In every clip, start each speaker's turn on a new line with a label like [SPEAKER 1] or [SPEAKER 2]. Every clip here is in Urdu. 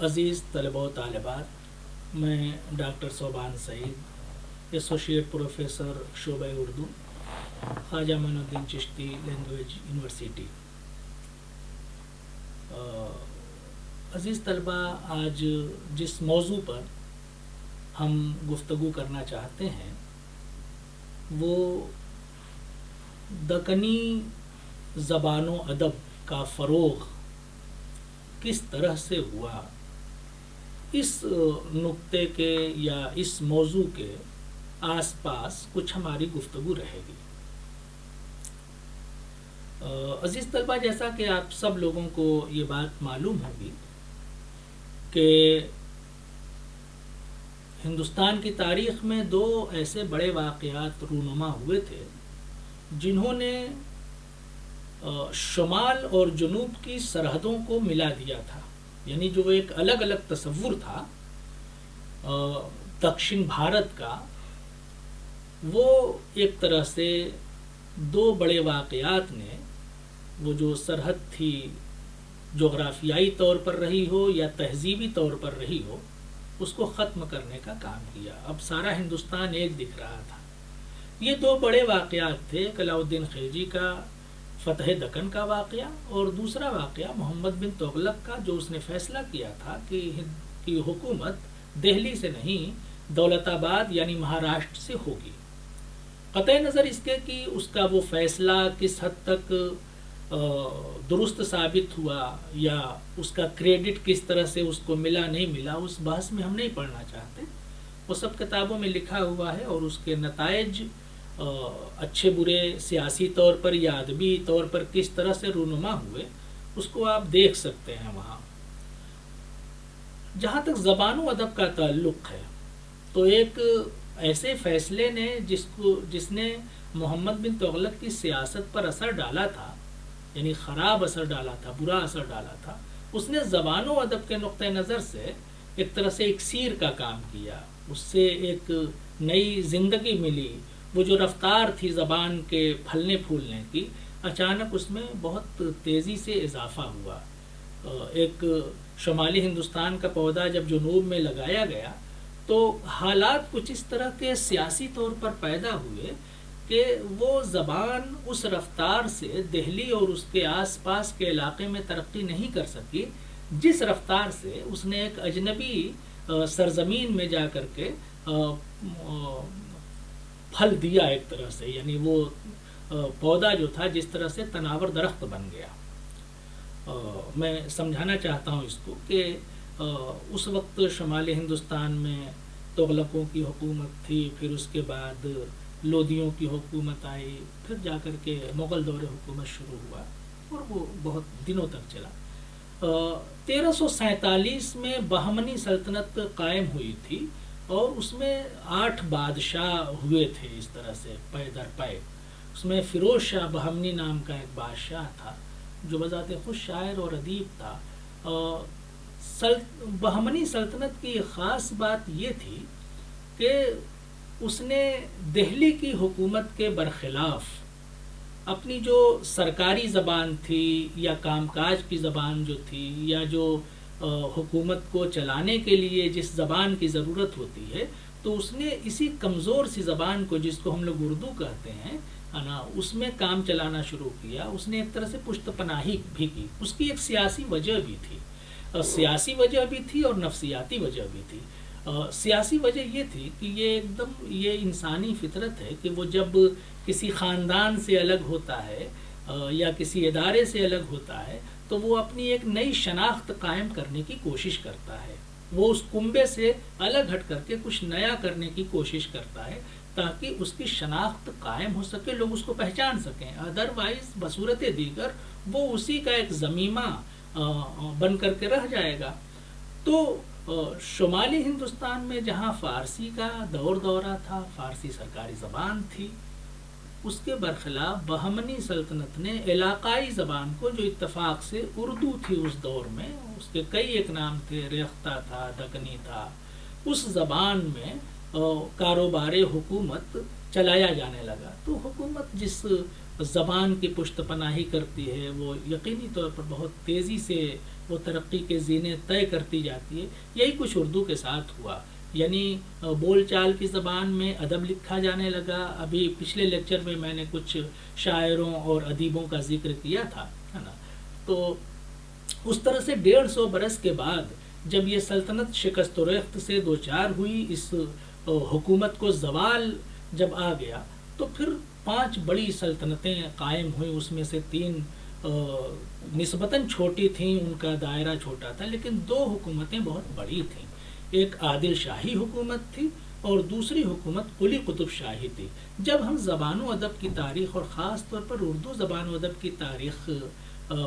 [SPEAKER 1] عزیز طلبہ و طالبات، میں ڈاکٹر صوبان سعید، ایسوسیٹ پروفیسر شعبہ اردو، خواجہ معین الدین چشتی لینگویج یونیورسٹی۔ عزیز طلبہ، آج جس موضوع پر ہم گفتگو کرنا چاہتے ہیں وہ دکنی زبان و ادب کا فروغ کس طرح سے ہوا، اس نقطے کے یا اس موضوع کے آس پاس کچھ ہماری گفتگو رہے گی۔ عزیز طلبہ، جیسا کہ آپ سب لوگوں کو یہ بات معلوم ہوگی کہ ہندوستان کی تاریخ میں دو ایسے بڑے واقعات رونما ہوئے تھے جنہوں نے شمال اور جنوب کی سرحدوں کو ملا دیا تھا، یعنی جو ایک الگ الگ تصور تھا دکشن بھارت کا، وہ ایک طرح سے دو بڑے واقعات نے وہ جو سرحد تھی جغرافیائی طور پر رہی ہو یا تہذیبی طور پر رہی ہو، اس کو ختم کرنے کا کام کیا۔ اب سارا ہندوستان ایک دکھ رہا تھا۔ یہ دو بڑے واقعات تھے، علاؤ الدین خلجی کا فتح دکن کا واقعہ، اور دوسرا واقعہ محمد بن تغلق کا، جو اس نے فیصلہ کیا تھا کہ حکومت دہلی سے نہیں دولت آباد یعنی مہاراشٹر سے ہوگی۔ قطع نظر اس کے کہ اس کا وہ فیصلہ کس حد تک درست ثابت ہوا یا اس کا کریڈٹ کس طرح سے اس کو ملا نہیں ملا، اس بحث میں ہم نہیں پڑھنا چاہتے۔ وہ سب کتابوں میں لکھا ہوا ہے، اور اس کے نتائج اچھے برے سیاسی طور پر یا ادبی طور پر کس طرح سے رونما ہوئے، اس کو آپ دیکھ سکتے ہیں وہاں۔ جہاں تک زبان و ادب کا تعلق ہے تو ایک ایسے فیصلے نے جس نے محمد بن تغلق کی سیاست پر اثر ڈالا تھا، یعنی خراب اثر ڈالا تھا، برا اثر ڈالا تھا، اس نے زبان و ادب کے نقطہ نظر سے ایک طرح سے اکسیر کا کام کیا، اس سے ایک نئی زندگی ملی۔ وہ جو رفتار تھی زبان کے پھلنے پھولنے کی، اچانک اس میں بہت تیزی سے اضافہ ہوا۔ ایک شمالی ہندوستان کا پودا جب جنوب میں لگایا گیا تو حالات کچھ اس طرح کے سیاسی طور پر پیدا ہوئے کہ وہ زبان اس رفتار سے دہلی اور اس کے آس پاس کے علاقے میں ترقی نہیں کر سکی جس رفتار سے اس نے ایک اجنبی سرزمین میں جا کر کے پھل دیا ایک طرح سے، یعنی وہ پودا جو تھا جس طرح سے تناور درخت بن گیا۔ میں سمجھانا چاہتا ہوں اس کو کہ اس وقت شمالی ہندوستان میں تغلقوں کی حکومت تھی، پھر اس کے بعد لودھیوں کی حکومت آئی، پھر جا کر کے مغل دور حکومت شروع ہوا، اور وہ بہت دنوں تک چلا۔ 1347 میں بہمنی سلطنت قائم ہوئی تھی، اور اس میں 8 بادشاہ ہوئے تھے اس طرح سے پے در پے۔ اس میں فیروز شاہ بہمنی نام کا ایک بادشاہ تھا جو بذات خود شاعر اور ادیب تھا۔ بہمنی سلطنت کی خاص بات یہ تھی کہ اس نے دہلی کی حکومت کے برخلاف اپنی جو سرکاری زبان تھی یا کام کاج کی زبان جو تھی یا جو حکومت کو چلانے کے لیے جس زبان کی ضرورت ہوتی ہے، تو اس نے اسی کمزور سی زبان کو، جس کو ہم لوگ اردو کہتے ہیں نا، اس میں کام چلانا شروع کیا۔ اس نے ایک طرح سے پشت پناہی بھی کی۔ اس کی ایک سیاسی وجہ بھی تھی، سیاسی وجہ بھی تھی اور نفسیاتی وجہ بھی تھی۔ سیاسی وجہ یہ تھی کہ یہ انسانی فطرت ہے کہ وہ جب کسی خاندان سے الگ ہوتا ہے یا کسی ادارے سے الگ ہوتا ہے تو وہ اپنی ایک نئی شناخت قائم کرنے کی کوشش کرتا ہے۔ وہ اس کنبے سے الگ ہٹ کر کے کچھ نیا کرنے کی کوشش کرتا ہے تاکہ اس کی شناخت قائم ہو سکے، لوگ اس کو پہچان سکیں۔ ادروائز بصورت دیگر وہ اسی کا ایک ضمیمہ بن کر کے رہ جائے گا۔ تو شمالی ہندوستان میں جہاں فارسی کا دورہ تھا، فارسی سرکاری زبان تھی، اس کے برخلاف بہمنی سلطنت نے علاقائی زبان کو، جو اتفاق سے اردو تھی اس دور میں، اس کے کئی ایک نام تھے، ریختہ تھا، دکنی تھا، اس زبان میں کاروبار حکومت چلایا جانے لگا۔ تو حکومت جس زبان کی پشت پناہی کرتی ہے وہ یقینی طور پر بہت تیزی سے وہ ترقی کے زینے طے کرتی جاتی ہے. یہی کچھ اردو کے ساتھ ہوا. یعنی بول چال کی زبان میں ادب لکھا جانے لگا. ابھی پچھلے لیکچر میں میں نے کچھ شاعروں اور ادیبوں کا ذکر کیا تھا، ہے نا. تو اس طرح سے 150 برس کے بعد جب یہ سلطنت شکست و ریخت سے دوچار ہوئی، اس حکومت کو زوال جب آ گیا، تو پھر 5 بڑی سلطنتیں قائم ہوئیں. اس میں سے 3 نسبتاً چھوٹی تھیں، ان کا دائرہ چھوٹا تھا، لیکن 2 حکومتیں بہت بڑی تھیں. ایک عادل شاہی حکومت تھی اور دوسری حکومت قلی قطب شاہی تھی. جب ہم زبان و ادب کی تاریخ اور خاص طور پر اردو زبان و ادب کی تاریخ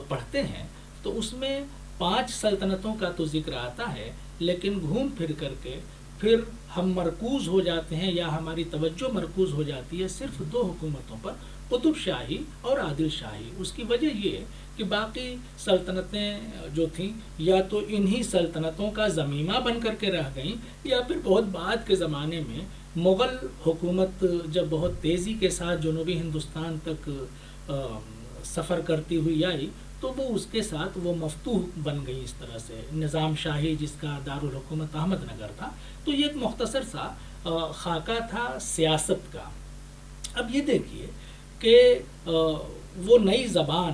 [SPEAKER 1] پڑھتے ہیں تو اس میں 5 سلطنتوں کا تو ذکر آتا ہے، لیکن گھوم پھر کر کے پھر ہم مرکوز ہو جاتے ہیں یا ہماری توجہ مرکوز ہو جاتی ہے صرف 2 حکومتوں پر، قطب شاہی اور عادل شاہی. اس کی وجہ یہ کہ باقی سلطنتیں جو تھیں یا تو انہی سلطنتوں کا ضمیمہ بن کر کے رہ گئیں، یا پھر بہت بعد کے زمانے میں مغل حکومت جب بہت تیزی کے ساتھ جنوبی ہندوستان تک سفر کرتی ہوئی آئی تو وہ اس کے ساتھ وہ مفتوح بن گئی. اس طرح سے نظام شاہی جس کا دارالحکومت احمد نگر تھا. تو یہ ایک مختصر سا خاکہ تھا سیاست کا. اب یہ دیکھیے کہ وہ نئی زبان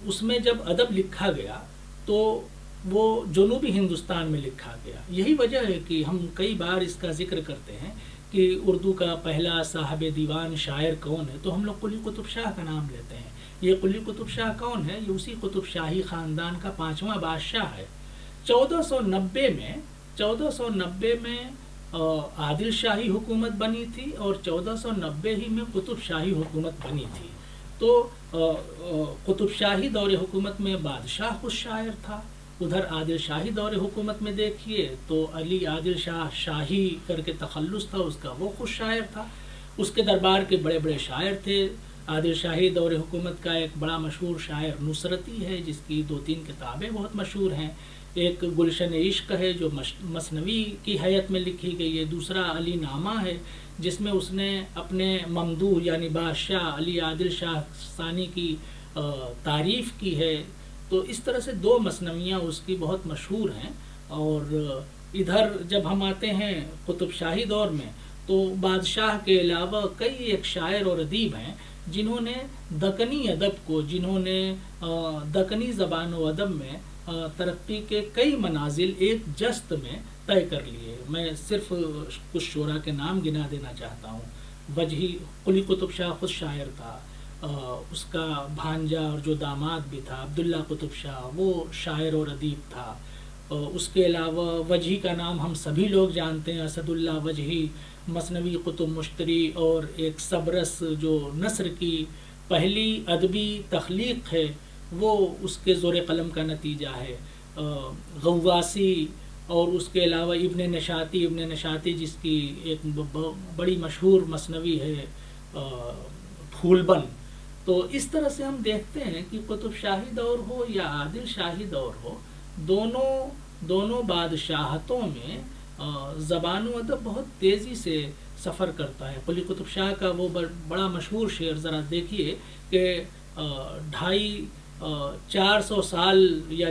[SPEAKER 1] اس میں جب ادب لکھا گیا تو وہ جنوبی ہندوستان میں لکھا گیا. یہی وجہ ہے کہ ہم کئی بار اس کا ذکر کرتے ہیں کہ اردو کا پہلا صاحب دیوان شاعر کون ہے، تو ہم لوگ قلی قطب شاہ کا نام لیتے ہیں. یہ قلی قطب شاہ کون ہے؟ یہ اسی قطب شاہی خاندان کا 5واں بادشاہ ہے. 1490 میں عادل شاہی حکومت بنی تھی اور 1490 ہی میں قطب شاہی حکومت بنی تھی. تو قطب شاہی دور حکومت میں بادشاہ خود شاعر تھا. ادھر عادل شاہی دور حکومت میں دیکھیے تو علی عادل شاہ شاہی کر کے تخلص تھا اس کا، وہ خود شاعر تھا. اس کے دربار کے بڑے بڑے شاعر تھے. عادل شاہی دور حکومت کا ایک بڑا مشہور شاعر نصرتی ہے جس کی 2-3 کتابیں بہت مشہور ہیں. ایک گلشن عشق ہے جو مثنوی کی حیت میں لکھی گئی ہے. دوسرا علی نامہ ہے جس میں اس نے اپنے ممدوح یعنی بادشاہ علی عادل شاہ ثانی کی تعریف کی ہے. تو اس طرح سے 2 مثنویاں اس کی بہت مشہور ہیں. اور ادھر جب ہم آتے ہیں قطب شاہی دور میں تو بادشاہ کے علاوہ کئی ایک شاعر اور ادیب ہیں جنہوں نے دکنی ادب کو، جنہوں نے دکنی زبان و ادب میں ترقی کے کئی منازل ایک جست میں طے کر لیے. میں صرف کچھ شعراء کے نام گنا دینا چاہتا ہوں. وجہی قلی قطب شاہ خود شاعر تھا، اس کا بھانجا اور جو داماد بھی تھا عبداللہ قطب شاہ وہ شاعر اور ادیب تھا. اس کے علاوہ وجہی کا نام ہم سبھی لوگ جانتے ہیں، اسد اللہ وجہی. مثنوی قطب مشتری اور ایک صبرس جو نثر کی پہلی ادبی تخلیق ہے وہ اس کے زور قلم کا نتیجہ ہے. غواسی اور اس کے علاوہ ابن نشاطی جس کی ایک بڑی مشہور مثنوی ہے پھول بن. تو اس طرح سے ہم دیکھتے ہیں کہ قطب شاہی دور ہو یا عادل شاہی دور ہو، دونوں بادشاہتوں میں زبان و ادب بہت تیزی سے سفر کرتا ہے. قلی قطب شاہ کا وہ بڑا مشہور شعر ذرا دیکھیے کہ 450 سال یا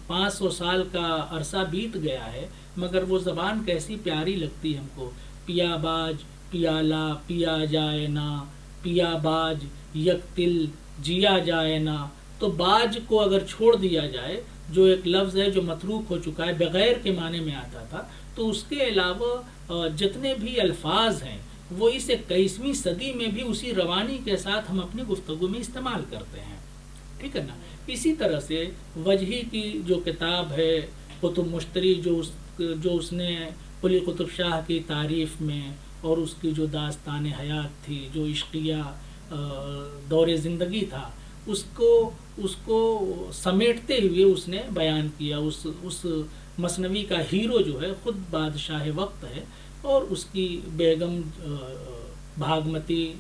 [SPEAKER 1] 500 سال کا عرصہ بیت گیا ہے مگر وہ زبان کیسی پیاری لگتی ہے ہم کو. پیا باج پیالہ پیا جائے نا، پیا باج یک تل جیا جائے نا. تو باج کو اگر چھوڑ دیا جائے جو ایک لفظ ہے جو متروک ہو چکا ہے، بغیر کے معنی میں آتا تھا، تو اس کے علاوہ جتنے بھی الفاظ ہیں وہ اس 21ویں صدی میں بھی اسی روانی کے ساتھ ہم اپنی گفتگو میں استعمال کرتے ہیں. ٹھیک ہے نا. اسی طرح سے وجہی کی جو کتاب ہے قطب مشتری جو اس نے قلی قطب شاہ کی تعریف میں اور اس کی جو داستان حیات تھی، جو عشقیہ دور زندگی تھا، اس کو سمیٹتے ہوئے اس نے بیان کیا. اس مثنوی کا ہیرو جو ہے خود بادشاہ وقت ہے اور اس کی بیگم بھاگمتی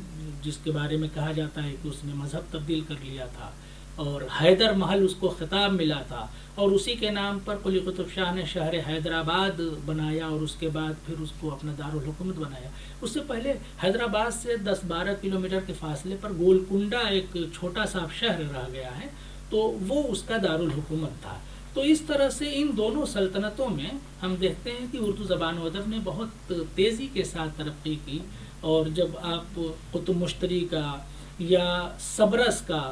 [SPEAKER 1] جس کے بارے میں کہا جاتا ہے کہ اس نے مذہب تبدیل کر لیا تھا اور حیدر محل اس کو خطاب ملا تھا اور اسی کے نام پر قلی قطب شاہ نے شہر حیدرآباد بنایا اور اس کے بعد پھر اس کو اپنا دارالحکومت بنایا. اس سے پہلے حیدرآباد سے 10-12 کلومیٹر کے فاصلے پر گولکنڈا ایک چھوٹا سا شہر رہ گیا ہے تو وہ اس کا دارالحکومت تھا. تو اس طرح سے ان دونوں سلطنتوں میں ہم دیکھتے ہیں کہ اردو زبان و ادب نے بہت تیزی کے ساتھ ترقی کی. اور جب آپ قطب مشتری کا یا سبرس کا،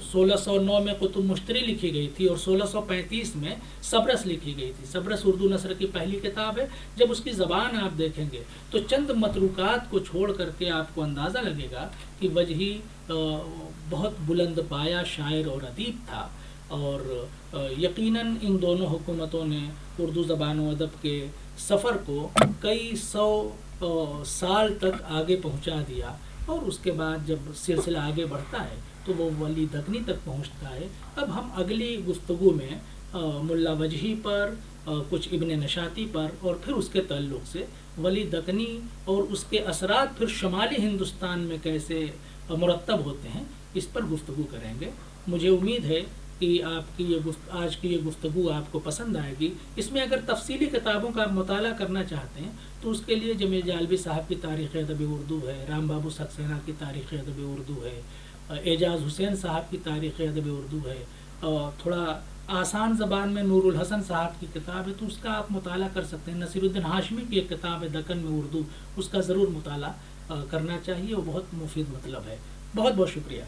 [SPEAKER 1] 1609 میں قطب مشتری لکھی گئی تھی اور 1635 میں سبرس لکھی گئی تھی. سبرس اردو نثر کی پہلی کتاب ہے. جب اس کی زبان آپ دیکھیں گے تو چند متروکات کو چھوڑ کر کے آپ کو اندازہ لگے گا کہ وجہی بہت بلند پایا شاعر اور ادیب تھا. اور یقیناً ان دونوں حکومتوں نے اردو زبان و ادب کے سفر کو کئی سو سال تک آگے پہنچا دیا. اور اس کے بعد جب سلسلہ آگے بڑھتا ہے تو وہ ولی دکنی تک پہنچتا ہے. اب ہم اگلی گفتگو میں ملا وجہی پر، کچھ ابن نشاطی پر، اور پھر اس کے تعلق سے ولی دکنی اور اس کے اثرات پھر شمالی ہندوستان میں کیسے مرتب ہوتے ہیں، اس پر گفتگو کریں گے. مجھے امید ہے کہ آپ کی آج کی یہ گفتگو آپ کو پسند آئے گی. اس میں اگر تفصیلی کتابوں کا آپ مطالعہ کرنا چاہتے ہیں تو اس کے لیے جمیل جالبی صاحب کی تاریخ ادب اردو ہے، رام بابو سکسینہ کی تاریخ ادب اردو ہے، اعجاز حسین صاحب کی تاریخ ادب اردو ہے، اور تھوڑا آسان زبان میں نور الحسن صاحب کی کتاب ہے تو اس کا آپ مطالعہ کر سکتے ہیں. نصیر الدین ہاشمی کی ایک کتاب ہے دکن میں اردو، اس کا ضرور مطالعہ کرنا چاہیے، وہ بہت مفید مطلب ہے. بہت بہت شکریہ.